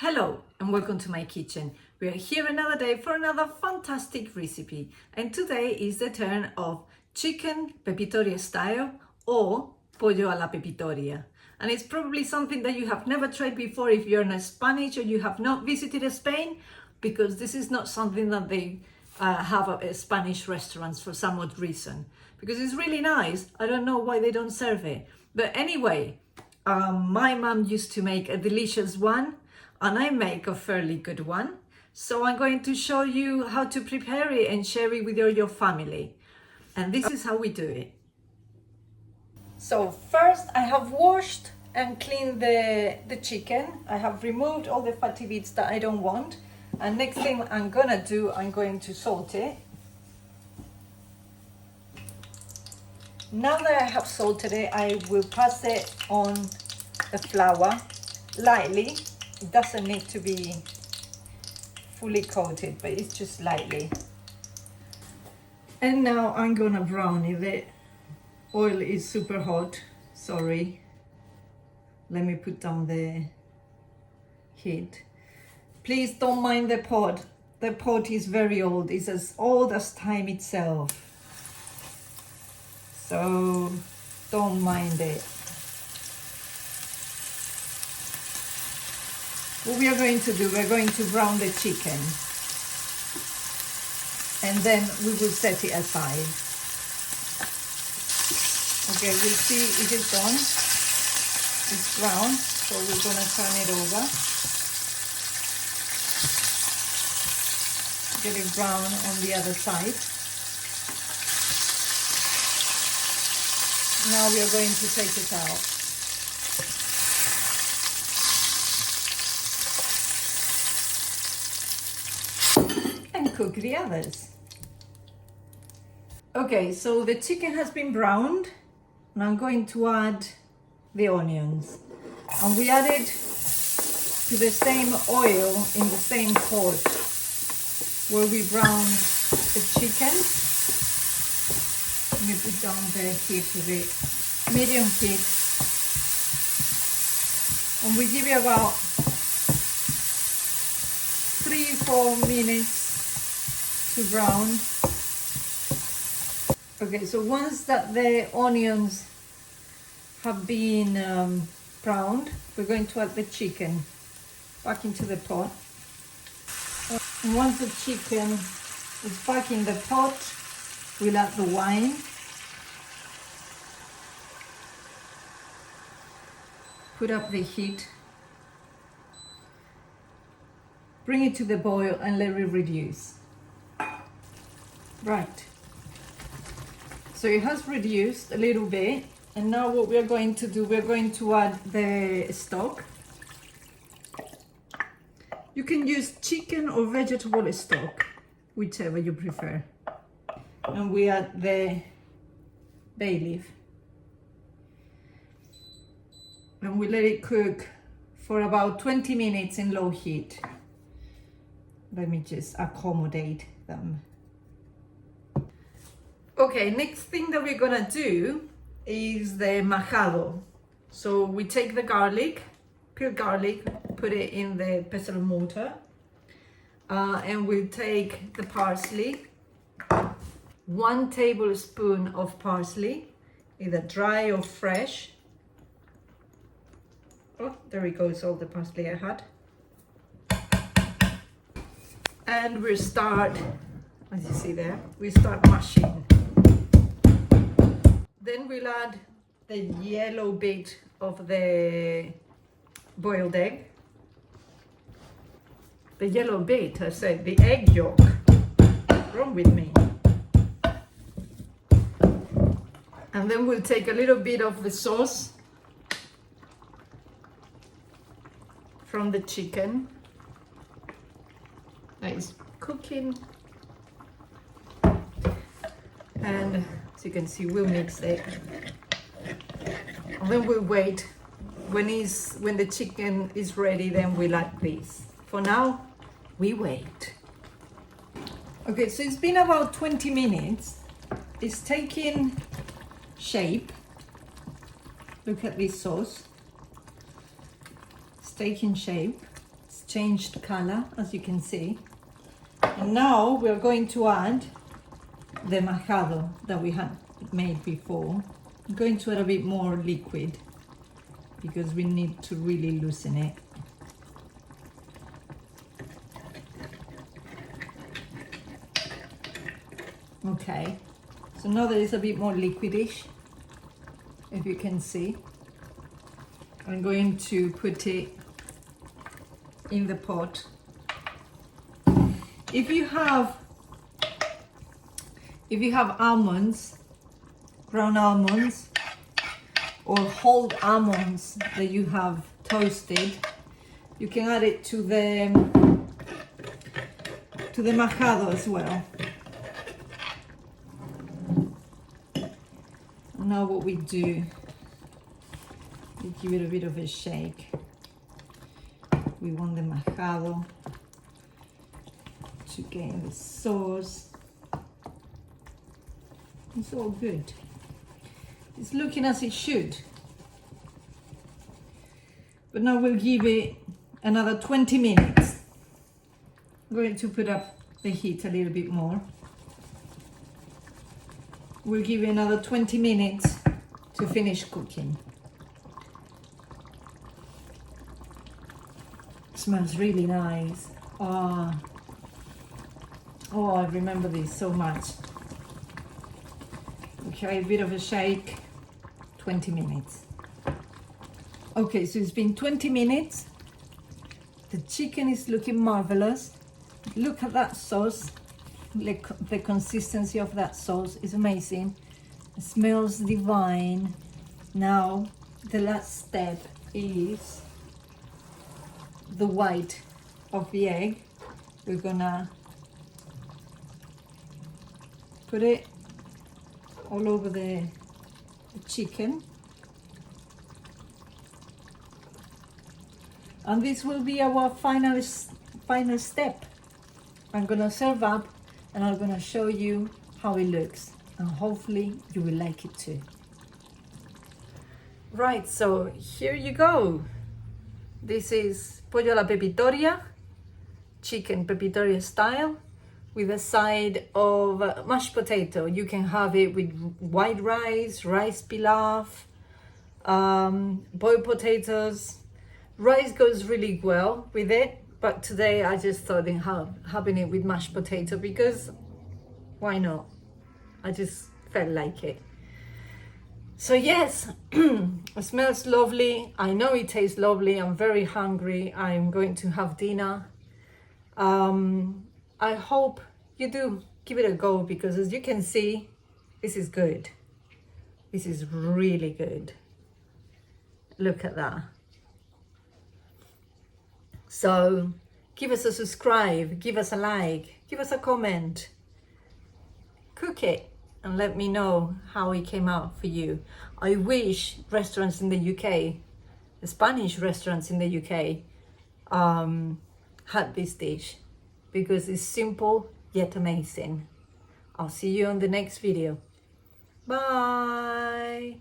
Hello and welcome to my kitchen. We are here another day for another fantastic recipe, and today is the turn of chicken pepitoria style or pollo a la pepitoria. And it's probably something that you have never tried before if you're in Spanish or you have not visited Spain, because this is not something that they have at Spanish restaurants for some odd reason, because it's really nice. I don't know why they don't serve it, but anyway, my mom used to make a delicious one and I make a fairly good one. So I'm going to show you how to prepare it and share it with your family. And this is how we do it. So first I have washed and cleaned the chicken. I have removed all the fatty bits that I don't want. And next thing I'm gonna do, I'm going to salt it. Now that I have salted it, I will pass it on the flour lightly. It doesn't need to be fully coated, but it's just lightly. And now I'm gonna brown it. The oil is super hot. Sorry. Let me put down the heat. Please don't mind the pot. The pot is very old. It's as old as time itself. So don't mind it. What we are going to do, we're going to brown the chicken and then we will set it aside. Okay, we'll see if it's done. It's brown, so we're going to turn it over. Get it brown on the other side. Now we are going to take it out. Cook the others. Okay, so the chicken has been browned and I'm going to add the onions, and we add it to the same oil in the same pot where we browned the chicken. Let me put down the heat a bit, medium heat, and we give it about 3-4 minutes to brown. Okay, so once that the onions have been browned, we're going to add the chicken back into the pot. And once the chicken is back in the pot, we'll add the wine. Put up the heat. Bring it to the boil and let it reduce. Right, so it has reduced a little bit, and now what we're going to do, we're going to add the stock. You can use chicken or vegetable stock, whichever you prefer. And we add the bay leaf. And we let it cook for about 20 minutes in low heat. Let me just accommodate them. Okay, next thing that we're gonna do is the majado. So we take the garlic, peeled garlic, put it in the pestle mortar, and we'll take the parsley, 1 tablespoon of parsley, either dry or fresh. Oh, there it goes, all the parsley I had. And we'll start, as you see there, we start mashing. Then we'll add the yellow bit of the boiled egg. The yellow bit, I said, the egg yolk. What's wrong with me? And then we'll take a little bit of the sauce from the chicken that is cooking. And as you can see, we'll mix it, and then we'll wait. When the chicken is ready, then we'll add this. For now, we wait. Okay, so it's been about 20 minutes. It's taking shape. Look at this sauce. It's taking shape. It's changed color, as you can see. And now we're going to add the majado that we had made before. I'm going to add a bit more liquid because we need to really loosen it. Okay, so now that it's a bit more liquidish, if you can see, I'm going to put it in the pot. If you have almonds, ground almonds, or whole almonds that you have toasted, you can add it to the majado as well. Now what we do, we give it a bit of a shake. We want the majado to get the sauce. It's all good. It's looking as it should. But now we'll give it another 20 minutes. I'm going to put up the heat a little bit more. We'll give it another 20 minutes to finish cooking. It smells really nice. Oh, I remember this so much. Okay, a bit of a shake, 20 minutes. Okay, so it's been 20 minutes. The chicken is looking marvelous. Look at that sauce. The consistency of that sauce is amazing. It smells divine. Now, the last step is the white of the egg. We're gonna put it all over the chicken. And this will be our final step. I'm gonna serve up and I'm gonna show you how it looks, and hopefully you will like it too. Right, so here you go. This is pollo a la pepitoria, chicken pepitoria style, with a side of mashed potato. You can have it with white rice, rice pilaf, boiled potatoes. Rice goes really well with it, but today I just thought in having it with mashed potato because why not? I just felt like it. So yes, it smells lovely. I know it tastes lovely. I'm very hungry. I'm going to have dinner. I hope you do give it a go because as you can see, this is good. This is really good. Look at that. So give us a subscribe, give us a like, give us a comment, cook it and let me know how it came out for you. I wish restaurants in the UK, the Spanish restaurants in the UK, had this dish because it's simple yet amazing. I'll see you on the next video. Bye.